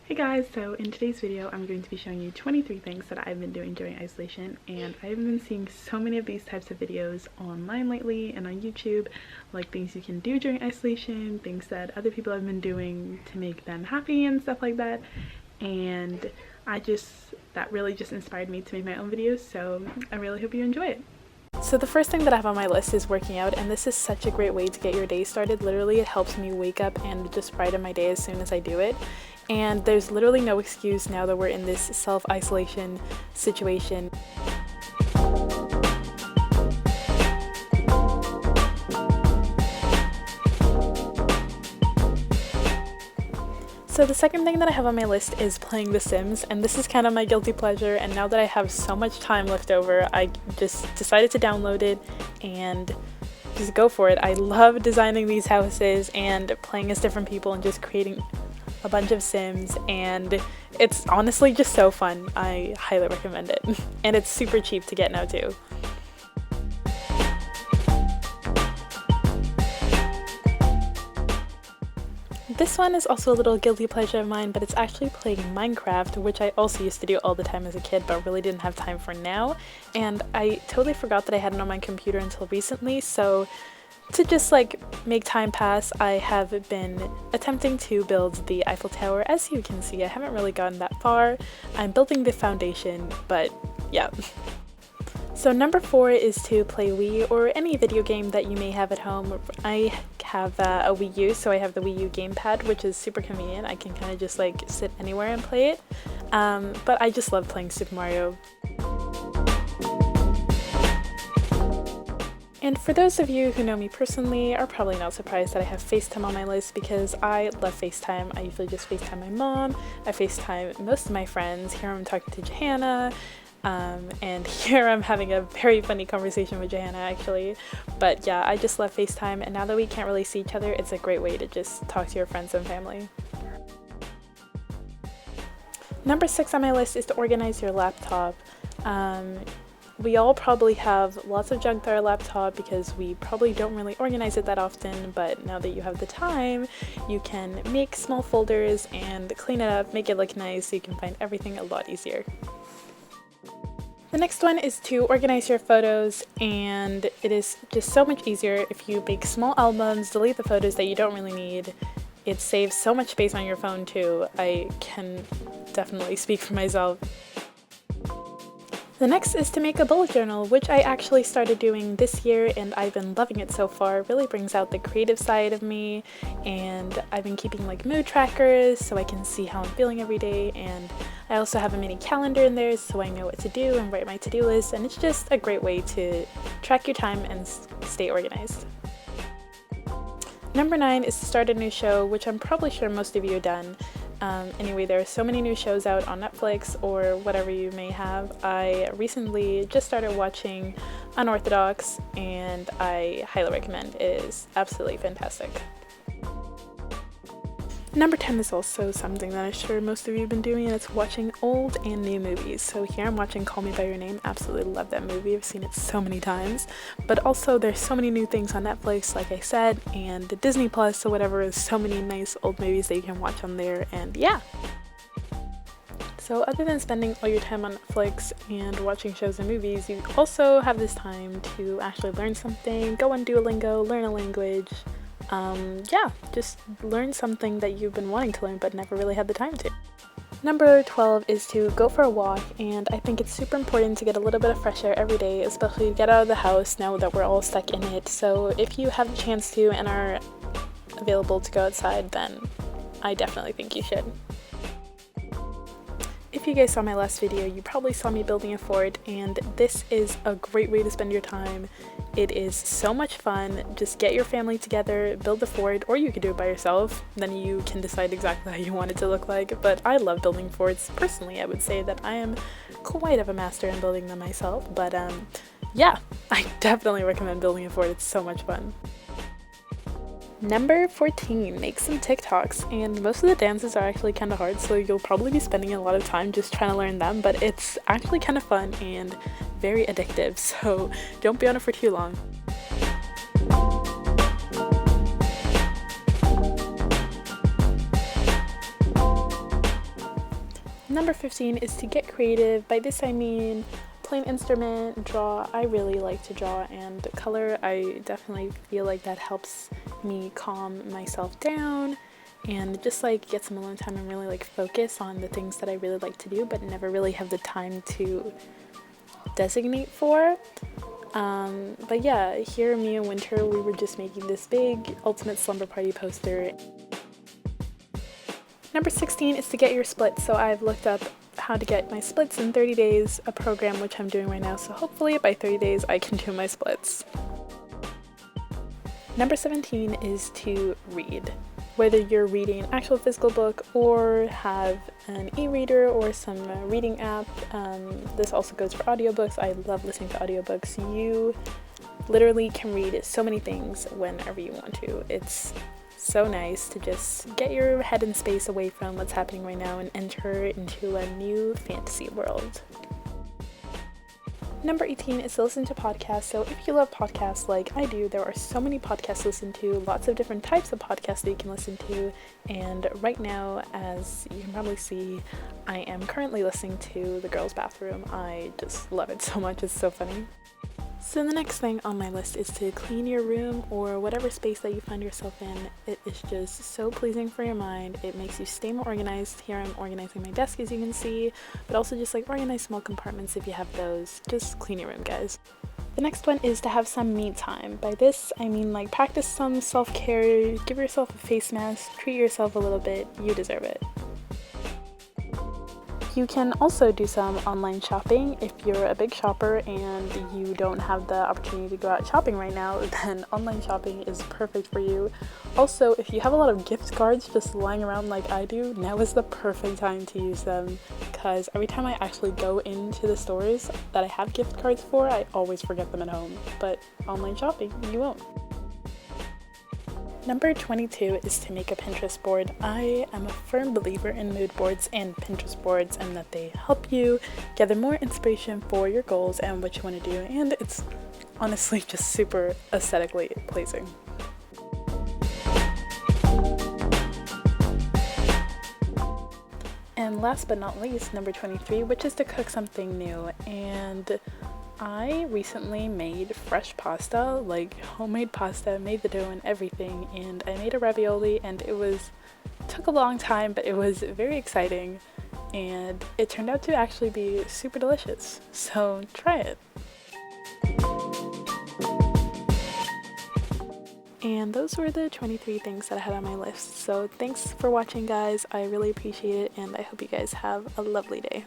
Hey guys, so in today's video I'm going to be showing you 23 things that I've been doing during isolation, and I've been seeing so many of these types of videos online lately and on YouTube, like things you can do during isolation, things that other people have been doing to make them happy and stuff like that, and that really just inspired me to make my own videos, so I really hope you enjoy it. So the first thing that I have on my list is working out, and this is such a great way to get your day started. Literally, it helps me wake up and just brighten my day as soon as I do it. And there's literally no excuse now that we're in this self-isolation situation. So the second thing that I have on my list is playing The Sims, and this is kind of my guilty pleasure, and now that I have so much time left over, I just decided to download it and just go for it. I love designing these houses and playing as different people and just creating a bunch of Sims, and it's honestly just so fun. I highly recommend it. And it's super cheap to get now too. This one is also a little guilty pleasure of mine, but it's actually playing Minecraft, which I also used to do all the time as a kid, but really didn't have time for now. And I totally forgot that I had it on my computer until recently, so to just like make time pass, I have been attempting to build the Eiffel Tower. As you can see, I haven't really gotten that far. I'm building the foundation, but yeah. So number 4 is to play Wii or any video game that you may have at home. I have a Wii U, so I have the Wii U gamepad, which is super convenient. I can kind of just like sit anywhere and play it. But I just love playing Super Mario. And for those of you who know me personally are probably not surprised that I have FaceTime on my list, because I love FaceTime. I usually just FaceTime my mom, I FaceTime most of my friends. Here I'm talking to Johanna, and here I'm having a very funny conversation with Johanna actually. But yeah, I just love FaceTime, and now that we can't really see each other, it's a great way to just talk to your friends and family. Number 6 on my list is to organize your laptop. We all probably have lots of junk to our laptop because we probably don't really organize it that often, but now that you have the time, you can make small folders and clean it up, make it look nice so you can find everything a lot easier. The next one is to organize your photos, and it is just so much easier if you make small albums, delete the photos that you don't really need. It saves so much space on your phone too. I can definitely speak for myself. The next is to make a bullet journal, which I actually started doing this year, and I've been loving it so far. It really brings out the creative side of me, and I've been keeping like mood trackers so I can see how I'm feeling every day, and I also have a mini calendar in there so I know what to do and write my to-do list, and it's just a great way to track your time and stay organized. Number 9 is to start a new show, which I'm probably sure most of you have done. Anyway, there are so many new shows out on Netflix or whatever you may have. I recently just started watching Unorthodox, and I highly recommend. It is absolutely fantastic. Number 10 is also something that I'm sure most of you have been doing, and it's watching old and new movies. So here I'm watching Call Me By Your Name. Absolutely love that movie. I've seen it so many times. But also there's so many new things on Netflix, like I said, and Disney Plus or whatever. There's so many nice old movies that you can watch on there, and yeah. So other than spending all your time on Netflix and watching shows and movies, you also have this time to actually learn something, go on Duolingo, learn a language. Yeah, just learn something that you've been wanting to learn but never really had the time to. Number 12 is to go for a walk, and I think it's super important to get a little bit of fresh air every day, especially to get out of the house now that we're all stuck in it. So if you have the chance to and are available to go outside, then I definitely think you should. If you guys saw my last video, you probably saw me building a fort, and this is a great way to spend your time. It is so much fun. Just get your family together, build the fort, or you could do it by yourself. Then you can decide exactly how you want it to look like. But I love building forts. Personally, I would say that I am quite of a master in building them myself. But yeah, I definitely recommend building a fort. It's so much fun. Number 14, make some TikToks, and most of the dances are actually kind of hard, so you'll probably be spending a lot of time just trying to learn them, but it's actually kind of fun and very addictive, so don't be on it for too long. Number 15 is to get creative. By this I mean play an instrument, draw. I really like to draw and color. I definitely feel like that helps me calm myself down and just like get some alone time and really like focus on the things that I really like to do but never really have the time to designate for. But yeah, here me and Winter, we were just making this big ultimate slumber party poster. Number 16 is to get your splits. So I've looked up how to get my splits in 30 days, a program which I'm doing right now. So hopefully by 30 days I can do my splits. Number 17 is to read. Whether you're reading an actual physical book or have an e-reader or some reading app, this also goes for audiobooks. I love listening to audiobooks. You literally can read so many things whenever you want to. It's so nice to just get your head in space away from what's happening right now and enter into a new fantasy world. Number 18 is to listen to podcasts. So if you love podcasts like I do, there are so many podcasts to listen to, lots of different types of podcasts that you can listen to. And right now, as you can probably see, I am currently listening to The Girls' Bathroom. I just love it so much. It's so funny. So the next thing on my list is to clean your room or whatever space that you find yourself in. It is just so pleasing for your mind. It makes you stay more organized. Here I'm organizing my desk, as you can see, but also just like organize small compartments if you have those. Just clean your room, guys. The next one is to have some me time. By this, I mean like practice some self-care, give yourself a face mask, treat yourself a little bit. You deserve it. You can also do some online shopping. If you're a big shopper and you don't have the opportunity to go out shopping right now, then online shopping is perfect for you. Also, if you have a lot of gift cards just lying around like I do, now is the perfect time to use them, because every time I actually go into the stores that I have gift cards for, I always forget them at home. But online shopping, you won't. Number 22 is to make a Pinterest board. I am a firm believer in mood boards and Pinterest boards, and that they help you gather more inspiration for your goals and what you want to do, and it's honestly just super aesthetically pleasing. And last but not least, number 23, which is to cook something new. And I recently made fresh pasta, like homemade pasta, made the dough and everything, and I made a ravioli, and took a long time, but it was very exciting, and it turned out to actually be super delicious, so try it. And those were the 23 things that I had on my list, so thanks for watching, guys. I really appreciate it, and I hope you guys have a lovely day.